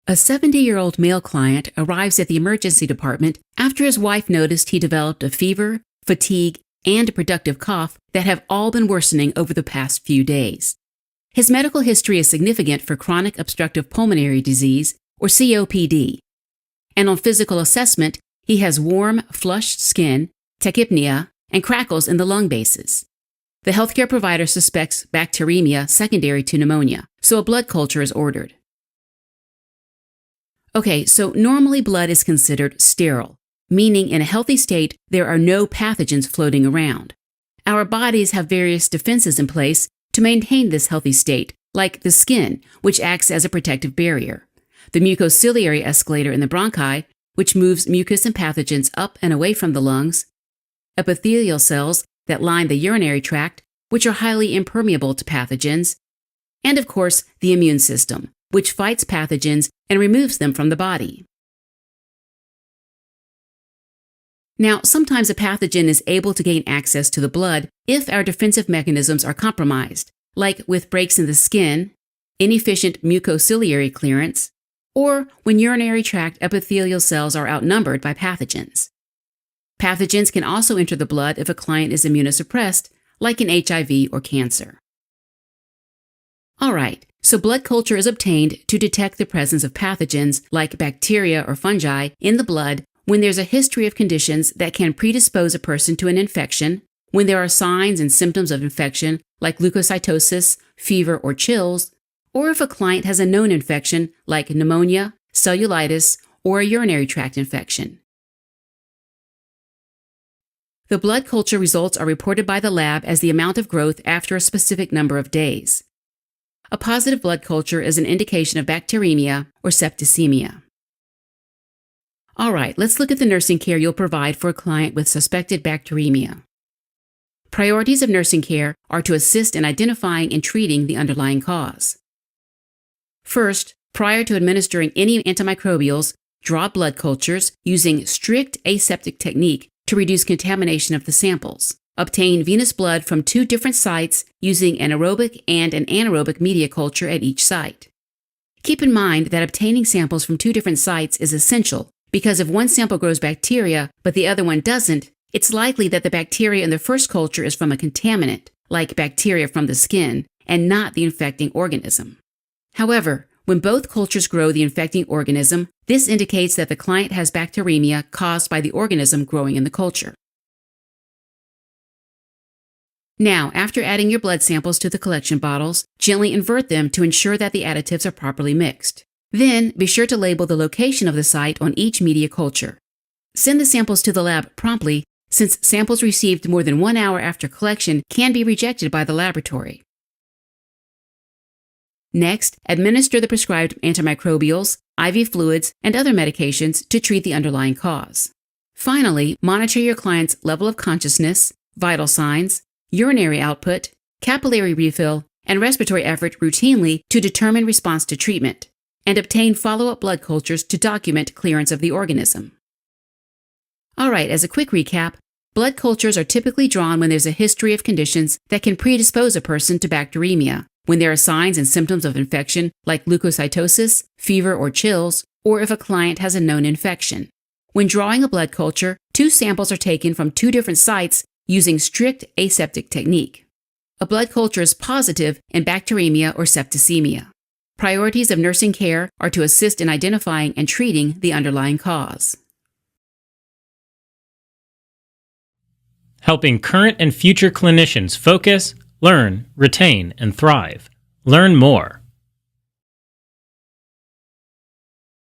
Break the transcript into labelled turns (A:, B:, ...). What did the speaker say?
A: A 70-year-old male client arrives at the emergency department after his wife noticed he developed a fever, fatigue, and a productive cough that have all been worsening over the past few days. His medical history is significant for chronic obstructive pulmonary disease, or COPD. And on physical assessment, he has warm, flushed skin, tachypnea, and crackles in the lung bases. The healthcare provider suspects bacteremia secondary to pneumonia, so a blood culture is ordered. Okay, so normally blood is considered sterile, meaning in a healthy state there are no pathogens floating around. Our bodies have various defenses in place to maintain this healthy state, like the skin, which acts as a protective barrier, the mucociliary escalator in the bronchi, which moves mucus and pathogens up and away from the lungs, epithelial cells that line the urinary tract, which are highly impermeable to pathogens, and of course, the immune system, which fights pathogens and removes them from the body. Now, sometimes a pathogen is able to gain access to the blood if our defensive mechanisms are compromised, like with breaks in the skin, inefficient mucociliary clearance, or when urinary tract epithelial cells are outnumbered by pathogens. Pathogens can also enter the blood if a client is immunosuppressed, like in HIV or cancer. All right, so blood culture is obtained to detect the presence of pathogens like bacteria or fungi in the blood when there's a history of conditions that can predispose a person to an infection, when there are signs and symptoms of infection like leukocytosis, fever, or chills, or if a client has a known infection like pneumonia, cellulitis, or a urinary tract infection. The blood culture results are reported by the lab as the amount of growth after a specific number of days. A positive blood culture is an indication of bacteremia or septicemia. All right, let's look at the nursing care you'll provide for a client with suspected bacteremia. Priorities of nursing care are to assist in identifying and treating the underlying cause. First, prior to administering any antimicrobials, draw blood cultures using strict aseptic technique to reduce contamination of the samples. Obtain venous blood from 2 different sites using an aerobic and an anaerobic media culture at each site. Keep in mind that obtaining samples from 2 different sites is essential because if one sample grows bacteria but the other one doesn't, it's likely that the bacteria in the first culture is from a contaminant, like bacteria from the skin, and not the infecting organism. However, when both cultures grow the infecting organism, this indicates that the client has bacteremia caused by the organism growing in the culture. Now, after adding your blood samples to the collection bottles, gently invert them to ensure that the additives are properly mixed. Then, be sure to label the location of the site on each media culture. Send the samples to the lab promptly, since samples received more than 1 hour after collection can be rejected by the laboratory. Next, administer the prescribed antimicrobials, IV fluids, and other medications to treat the underlying cause. Finally, monitor your client's level of consciousness, vital signs, urinary output, capillary refill, and respiratory effort routinely to determine response to treatment, and obtain follow-up blood cultures to document clearance of the organism. All right, as a quick recap, blood cultures are typically drawn when there's a history of conditions that can predispose a person to bacteremia, when there are signs and symptoms of infection like leukocytosis, fever, or chills, or if a client has a known infection. When drawing a blood culture, 2 samples are taken from 2 different sites using strict aseptic technique. A blood culture is positive in bacteremia or septicemia. Priorities of nursing care are to assist in identifying and treating the underlying cause.
B: Helping current and future clinicians focus, learn, retain, and thrive. Learn more